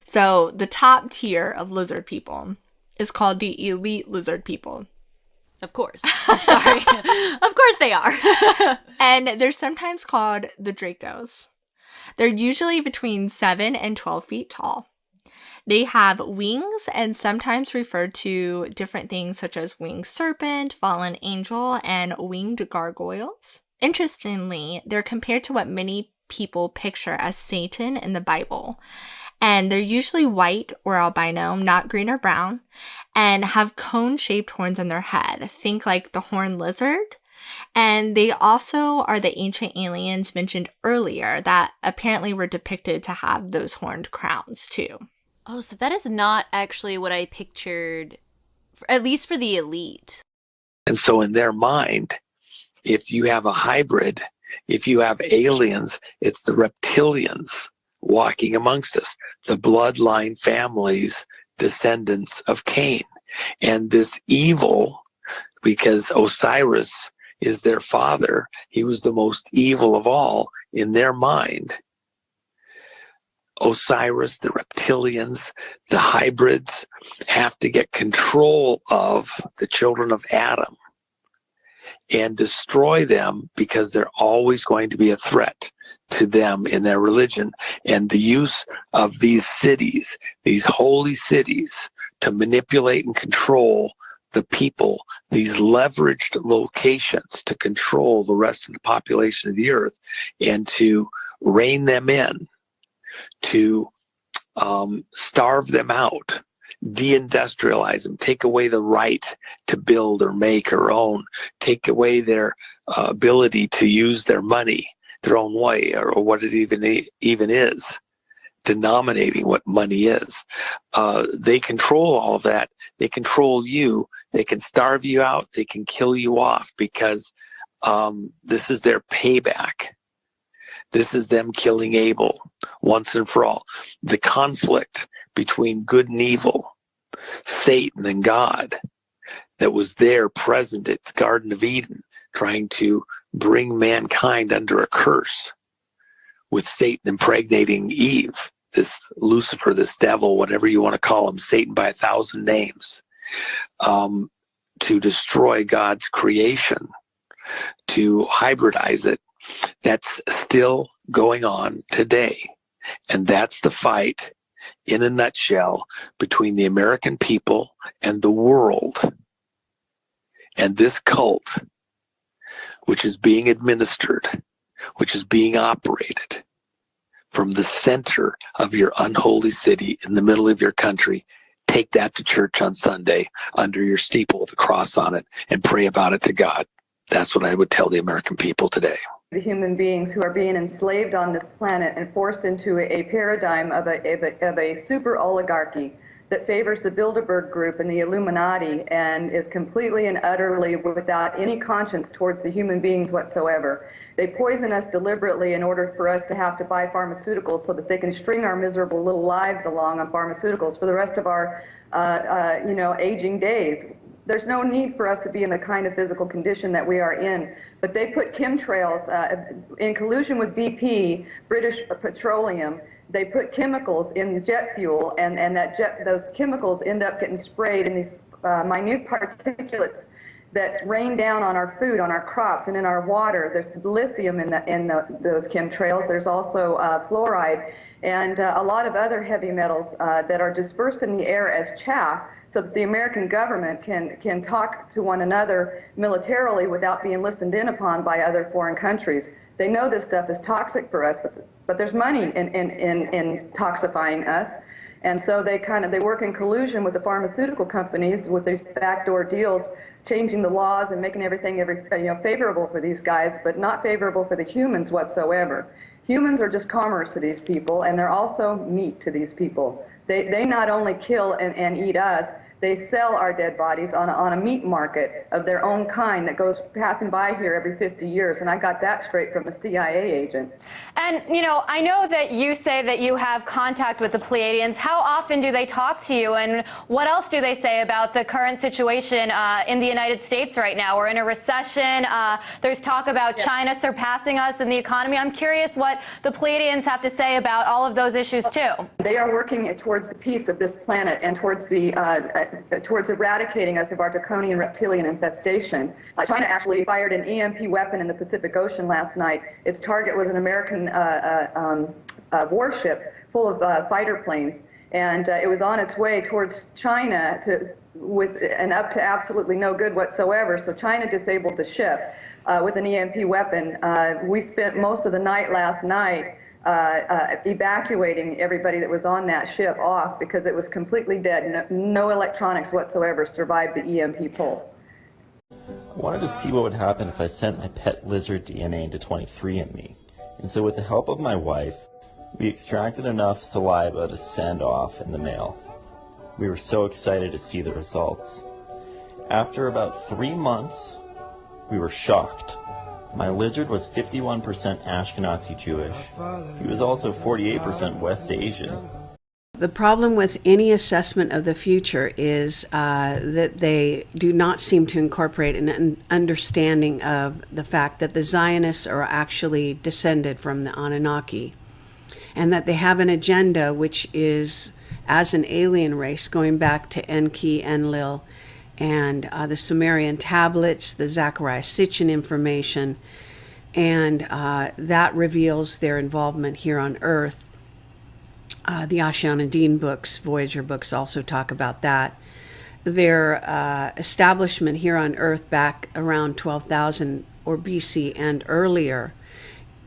So the top tier of lizard people is called the elite lizard people. Of course. I'm sorry. Of course they are. And they're sometimes called the Dracos. They're usually between 7 and 12 feet tall. They have wings and sometimes referred to different things such as winged serpent, fallen angel, and winged gargoyles. Interestingly, they're compared to what many people picture as Satan in the Bible. And they're usually white or albino, not green or brown, and have cone-shaped horns on their head. Think like the horned lizard. And they also are the ancient aliens mentioned earlier that apparently were depicted to have those horned crowns too. Oh, so that is not actually what I pictured, at least for the elite. And so in their mind, if you have a hybrid, if you have aliens, it's the reptilians walking amongst us, the bloodline families, descendants of Cain. And this evil, because Osiris is their father, he was the most evil of all in their mind. Osiris, the reptilians, the hybrids have to get control of the children of Adam and destroy them because they're always going to be a threat to them in their religion. And the use of these cities, these holy cities, to manipulate and control the people, these leveraged locations to control the rest of the population of the earth and to rein them in, to starve them out, deindustrialize them, take away the right to build or make or own, take away their ability to use their money their own way, or what it even is, denominating what money is. They control all of that. They control you. They can starve you out. They can kill you off because this is their payback. This is them killing Abel once and for all. The conflict between good and evil, Satan and God, that was there present at the Garden of Eden, trying to bring mankind under a curse, with Satan impregnating Eve, this Lucifer, this devil, whatever you want to call him, Satan by 1,000 names, to destroy God's creation, to hybridize it. That's still going on today. And that's the fight, in a nutshell, between the American people and the world. And this cult, which is being administered, which is being operated from the center of your unholy city in the middle of your country, take that to church on Sunday under your steeple with a cross on it and pray about it to God. That's what I would tell the American people today. The human beings who are being enslaved on this planet and forced into a paradigm of a super oligarchy that favors the Bilderberg Group and the Illuminati and is completely and utterly without any conscience towards the human beings whatsoever. They poison us deliberately in order for us to have to buy pharmaceuticals so that they can string our miserable little lives along on pharmaceuticals for the rest of our aging days. There's no need for us to be in the kind of physical condition that we are in. But they put chemtrails in collusion with BP, British Petroleum. They put chemicals in jet fuel, and those chemicals end up getting sprayed in these minute particulates that rain down on our food, on our crops, and in our water. There's lithium in those chemtrails. There's also fluoride and a lot of other heavy metals that are dispersed in the air as chaff, so that the American government can talk to one another militarily without being listened in upon by other foreign countries. They know this stuff is toxic for us, but there's money in toxifying us, and so they work in collusion with the pharmaceutical companies with these backdoor deals, changing the laws and making everything favorable for these guys, but not favorable for the humans whatsoever. Humans are just commerce to these people, and they're also meat to these people. They not only kill and eat us, They sell our dead bodies on a meat market of their own kind that goes passing by here every 50 years, and I got that straight from a CIA agent. And, you know, I know that you say that you have contact with the Pleiadians. How often do they talk to you, and what else do they say about the current situation in the United States right now? We're in a recession. There's talk about China surpassing us in the economy. I'm curious what the Pleiadians have to say about all of those issues, too. They are working towards the peace of this planet and towards towards eradicating us of our draconian reptilian infestation. China actually fired an EMP weapon in the Pacific Ocean last night. Its target was an American warship full of fighter planes, and it was on its way towards China and up to absolutely no good whatsoever. So China disabled the ship with an EMP weapon. We spent most of the night last night evacuating everybody that was on that ship off because it was completely dead. No electronics whatsoever survived the EMP pulse. I wanted to see what would happen if I sent my pet lizard DNA into 23andMe. And so with the help of my wife, we extracted enough saliva to send off in the mail. We were so excited to see the results. After about 3 months, we were shocked. My lizard was 51% Ashkenazi Jewish. He was also 48% West Asian. The problem with any assessment of the future is that they do not seem to incorporate an understanding of the fact that the Zionists are actually descended from the Anunnaki, and that they have an agenda which is, as an alien race, going back to Enki, Enlil, and the Sumerian tablets, the Zechariah Sitchin information, and that reveals their involvement here on Earth. The Oceana Dean books, Voyager books, also talk about that. Their establishment here on Earth back around 12,000 or BC and earlier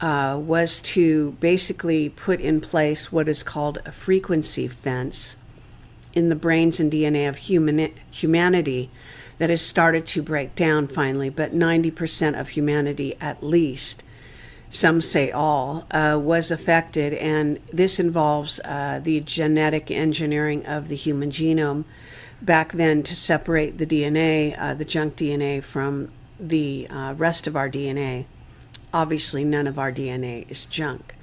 was to basically put in place what is called a frequency fence in the brains and DNA of humanity that has started to break down finally, but 90% of humanity at least, some say all, was affected, and this involves the genetic engineering of the human genome back then to separate the DNA, the junk DNA, from the rest of our DNA. Obviously, none of our DNA is junk.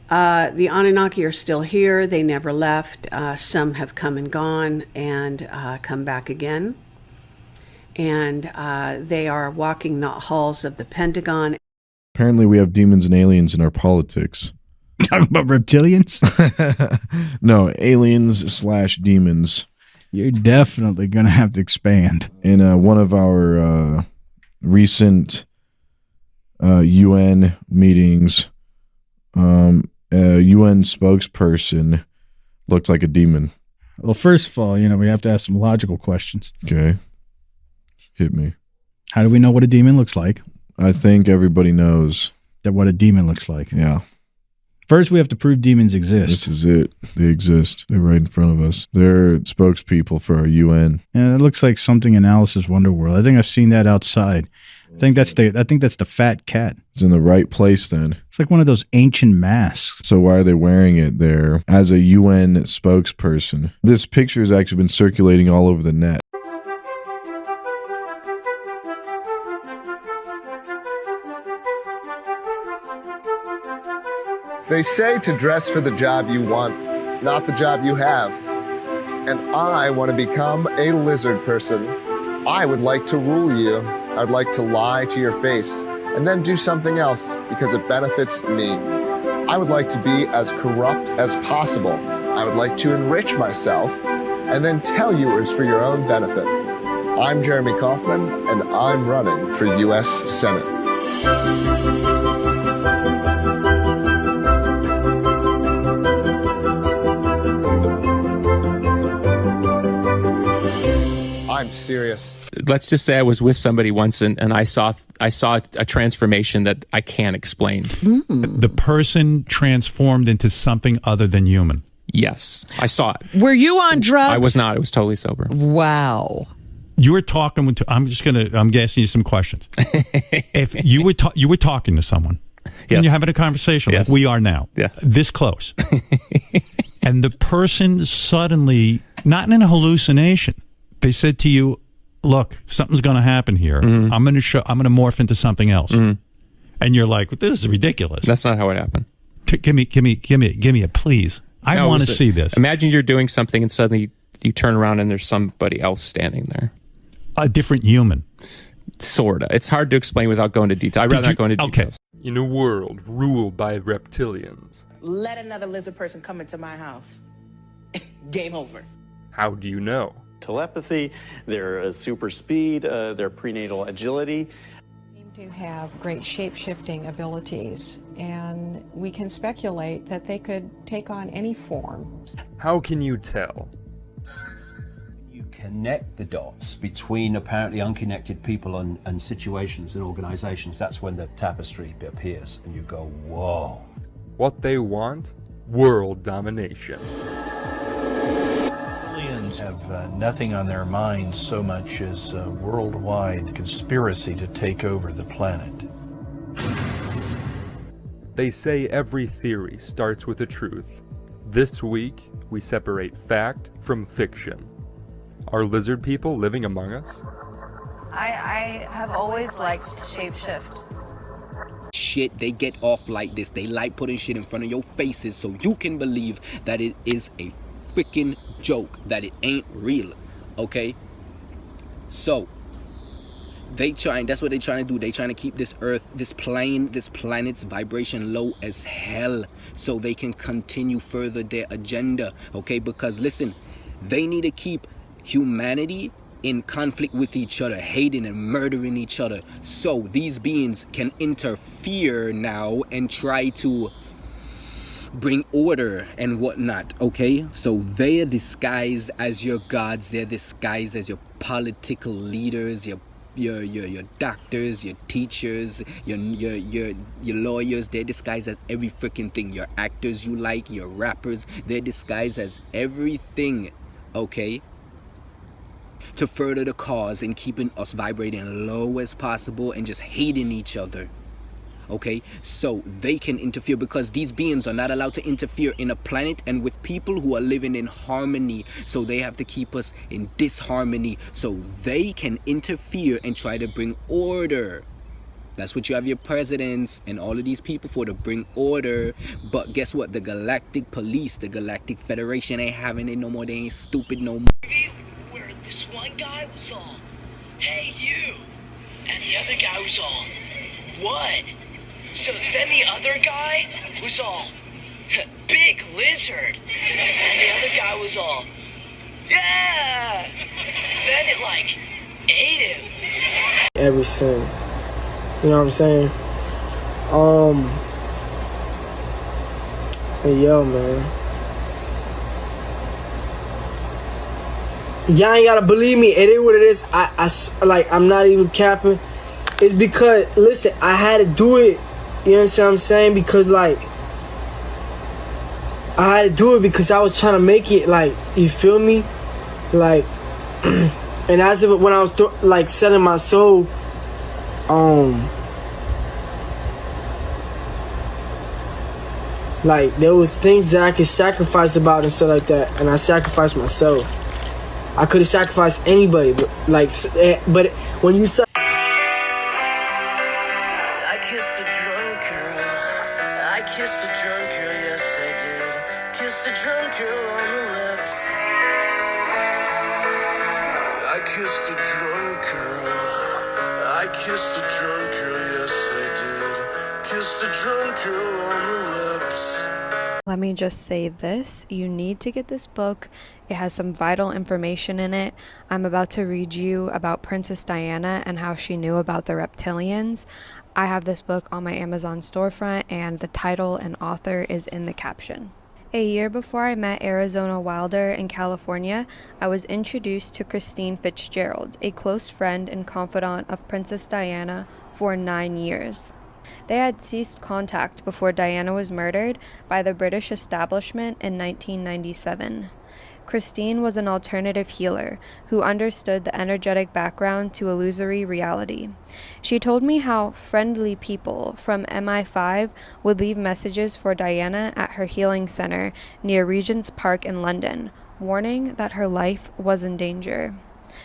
The Anunnaki are still here. They never left. Some have come and gone and come back again. And they are walking the halls of the Pentagon. Apparently we have demons and aliens in our politics. Talking about reptilians? No, aliens/demons. You're definitely going to have to expand. In one of our recent UN meetings, a UN spokesperson looked like a demon. Well, first of all, we have to ask some logical questions. Okay. Hit me. How do we know what a demon looks like? I think everybody knows that what a demon looks like. Yeah. First, we have to prove demons exist. This is it. They exist. They're right in front of us. They're spokespeople for our UN. Yeah, it looks like something in Alice's Wonderworld. I think I've seen that outside. I think that's the fat cat. It's in the right place then. It's like one of those ancient masks. So why are they wearing it there as a UN spokesperson? This picture has actually been circulating all over the net. They say to dress for the job you want, not the job you have. And I want to become a lizard person. I would like to rule you. I'd like to lie to your face and then do something else because it benefits me. I would like to be as corrupt as possible. I would like to enrich myself and then tell you it's for your own benefit. I'm Jeremy Kaufman, and I'm running for U.S. Senate. I'm serious. Let's just say I was with somebody once and I saw a transformation that I can't explain. The person transformed into something other than human. Yes, I saw it. Were you on drugs? I was not. I was totally sober. Wow. You were talking to, I'm asking you some questions. If you were talking to someone, yes, and you're having a conversation like we are now, yeah, this close, and the person suddenly Not in a hallucination. They said to you, look, something's going to happen here. Mm-hmm. I'm going to morph into something else. Mm-hmm. And you're like, this is ridiculous. That's not how it happened. Give me a please. I want to see this. Imagine you're doing something and suddenly you turn around and there's somebody else standing there. A different human. Sorta. It's hard to explain without going into detail. I'd rather not go into details. In a world ruled by reptilians. Let another lizard person come into my house. Game over. How do you know? Telepathy, their super speed, their prenatal agility. Seem to have great shape-shifting abilities, and we can speculate that they could take on any form. How can you tell? You connect the dots between apparently unconnected people and situations and organizations. That's when the tapestry appears and you go, whoa. What they want? World domination. Aliens have nothing on their minds so much as a worldwide conspiracy to take over the planet. They say every theory starts with a truth. This week, we separate fact from fiction. Are lizard people living among us? I have always liked shapeshift. Shit, they get off like this. They like putting shit in front of your faces so you can believe that it is a freaking joke, that it ain't real, okay? So, that's what they're trying to do. They're trying to keep this earth, this planet's vibration low as hell so they can continue further their agenda, okay? Because listen, they need to keep humanity in conflict with each other, hating and murdering each other, so these beings can interfere now and try to bring order and whatnot, okay? So they are disguised as your gods, they're disguised as your political leaders, your doctors, your teachers, your lawyers. They're disguised as every freaking thing. Your actors you like, your rappers, they're disguised as everything, okay? To further the cause and keeping us vibrating low as possible and just hating each other, okay? So they can interfere because these beings are not allowed to interfere in a planet and with people who are living in harmony. So they have to keep us in disharmony so they can interfere and try to bring order. That's what you have your presidents and all of these people for, to bring order. But guess what? The Galactic Police, the Galactic Federation ain't having it no more. They ain't stupid no more. Where this one guy was all, hey you, and the other guy was all, what? So then the other guy was all, big lizard, and the other guy was all, yeah. Then it like ate him. Ever since, you know what I'm saying? Hey yo, man. Y'all ain't gotta believe me. It is what it is. I'm not even capping. It's because, listen, I had to do it. You know what I'm saying? Because, like, I had to do it because I was trying to make it, like, you feel me? Like, and as if when I was, selling my soul, like, there was things that I could sacrifice about and stuff like that. And I sacrificed myself. I could have sacrificed anybody, but when you say I kissed a drunk girl. I kissed a drunk girl, yes I did. Kissed a drunk girl on the lips. I kissed a drunk girl. I kissed a drunk girl, yes I did. Kissed a drunk girl on the lips. Let me just say this, you need to get this book. It has some vital information in it. I'm about to read you about Princess Diana and how she knew about the reptilians. I have this book on my Amazon storefront and the title and author is in the caption. A year before I met Arizona Wilder in California, I was introduced to Christine Fitzgerald, a close friend and confidant of Princess Diana for 9 years. They had ceased contact before Diana was murdered by the British establishment in 1997. Christine was an alternative healer who understood the energetic background to illusory reality. She told me how friendly people from MI5 would leave messages for Diana at her healing center near Regent's Park in London, warning that her life was in danger.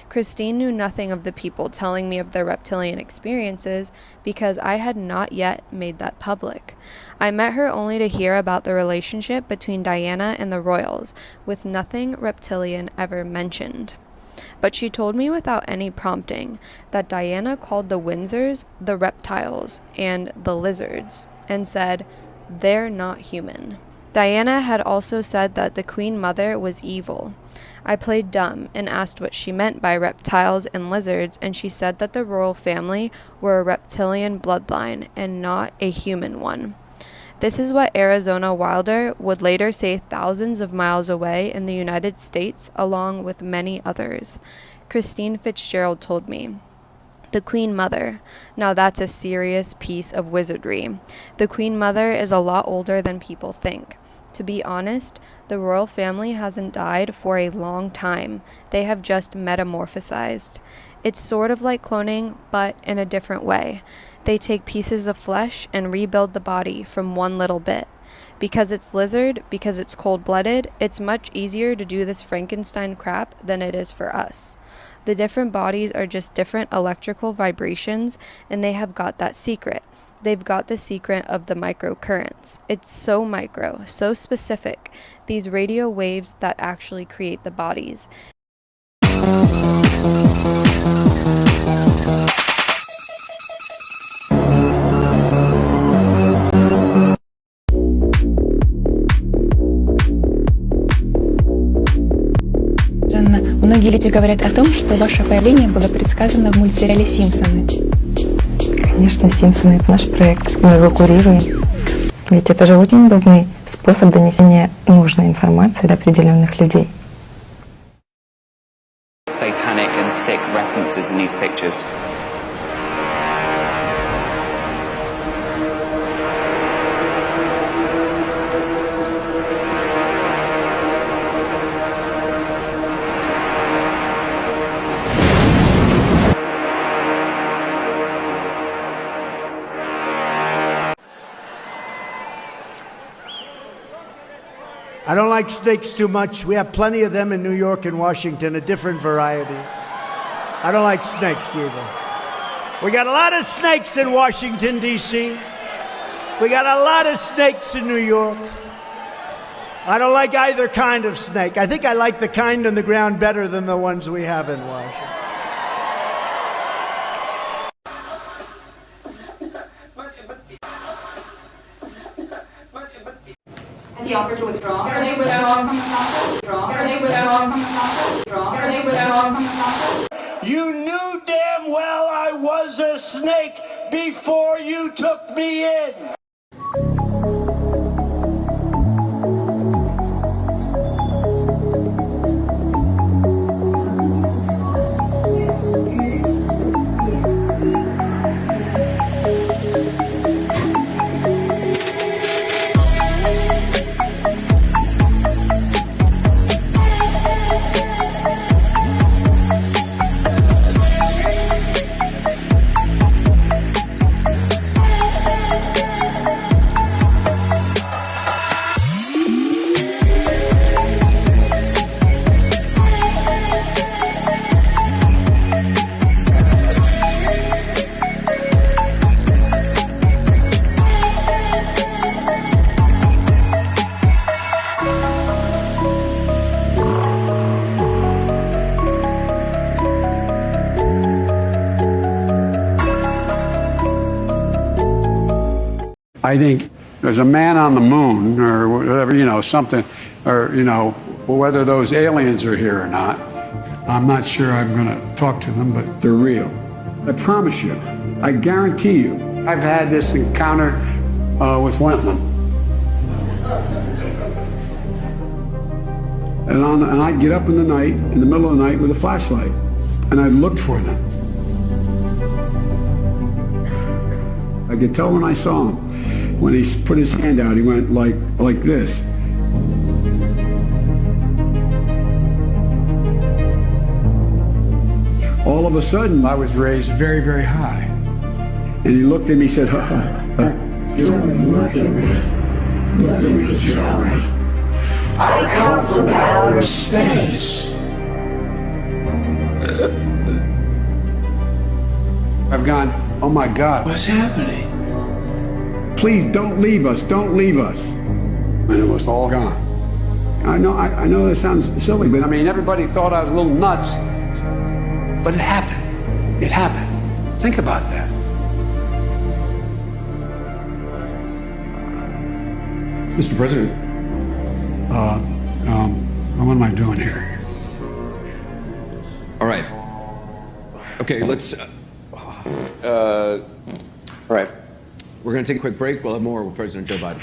Christine knew nothing of the people telling me of their reptilian experiences because I had not yet made that public. I met her only to hear about the relationship between Diana and the royals, with nothing reptilian ever mentioned. But she told me without any prompting that Diana called the Windsors the reptiles and the lizards, and said, "They're not human." Diana had also said that the Queen Mother was evil. I played dumb and asked what she meant by reptiles and lizards, and she said that the royal family were a reptilian bloodline and not a human one. This is what Arizona Wilder would later say thousands of miles away in the United States, along with many others. Christine Fitzgerald told me. The Queen Mother. Now that's a serious piece of wizardry. The Queen Mother is a lot older than people think. To be honest, the royal family hasn't died for a long time. They have just metamorphosized. It's sort of like cloning, but in a different way. They take pieces of flesh and rebuild the body from one little bit. Because it's lizard, because it's cold-blooded, it's much easier to do this Frankenstein crap than it is for us. The different bodies are just different electrical vibrations, and they have got that secret. They've got the secret of the microcurrents. It's so micro, so specific, these radio waves that actually create the bodies. Многие люди говорят о том, что ваше появление было предсказано в мультсериале «Симпсоны». Конечно, «Симпсоны» — это наш проект, мы его курируем. Ведь это же очень удобный способ донесения нужной информации до определенных людей. Satanic and sick references in these pictures. I don't like snakes too much. We have plenty of them in New York and Washington, a different variety. I don't like snakes either. We got a lot of snakes in Washington, D.C. We got a lot of snakes in New York. I don't like either kind of snake. I think I like the kind on the ground better than the ones we have in Washington. Has he offered to withdraw? Or to withdraw from the process? Withdraw? Or to withdraw from the process? Withdraw? Or to withdraw from the process? You knew damn well I was a snake before you took me in. I think there's a man on the moon or whatever, you know, something, or, you know, whether those aliens are here or not. I'm not sure I'm going to talk to them, but they're real. I promise you. I guarantee you. I've had this encounter with Wilt. And I'd get up in the night, in the middle of the night with a flashlight, and I'd look for them. I could tell when I saw him. When he put his hand out, he went like this. All of a sudden, I was raised very, very high. And he looked at me and said, ha, ha, ha. Look at me, shall we? I come from outer space. I've gone, oh my God, what's happening? Please don't leave us, don't leave us. And it was all gone. I know this sounds silly, but I mean, everybody thought I was a little nuts, but it happened. It happened. Think about that. Mr. President, what am I doing here? All right. Okay, let's. All right. We're going to take a quick break. We'll have more with President Joe Biden.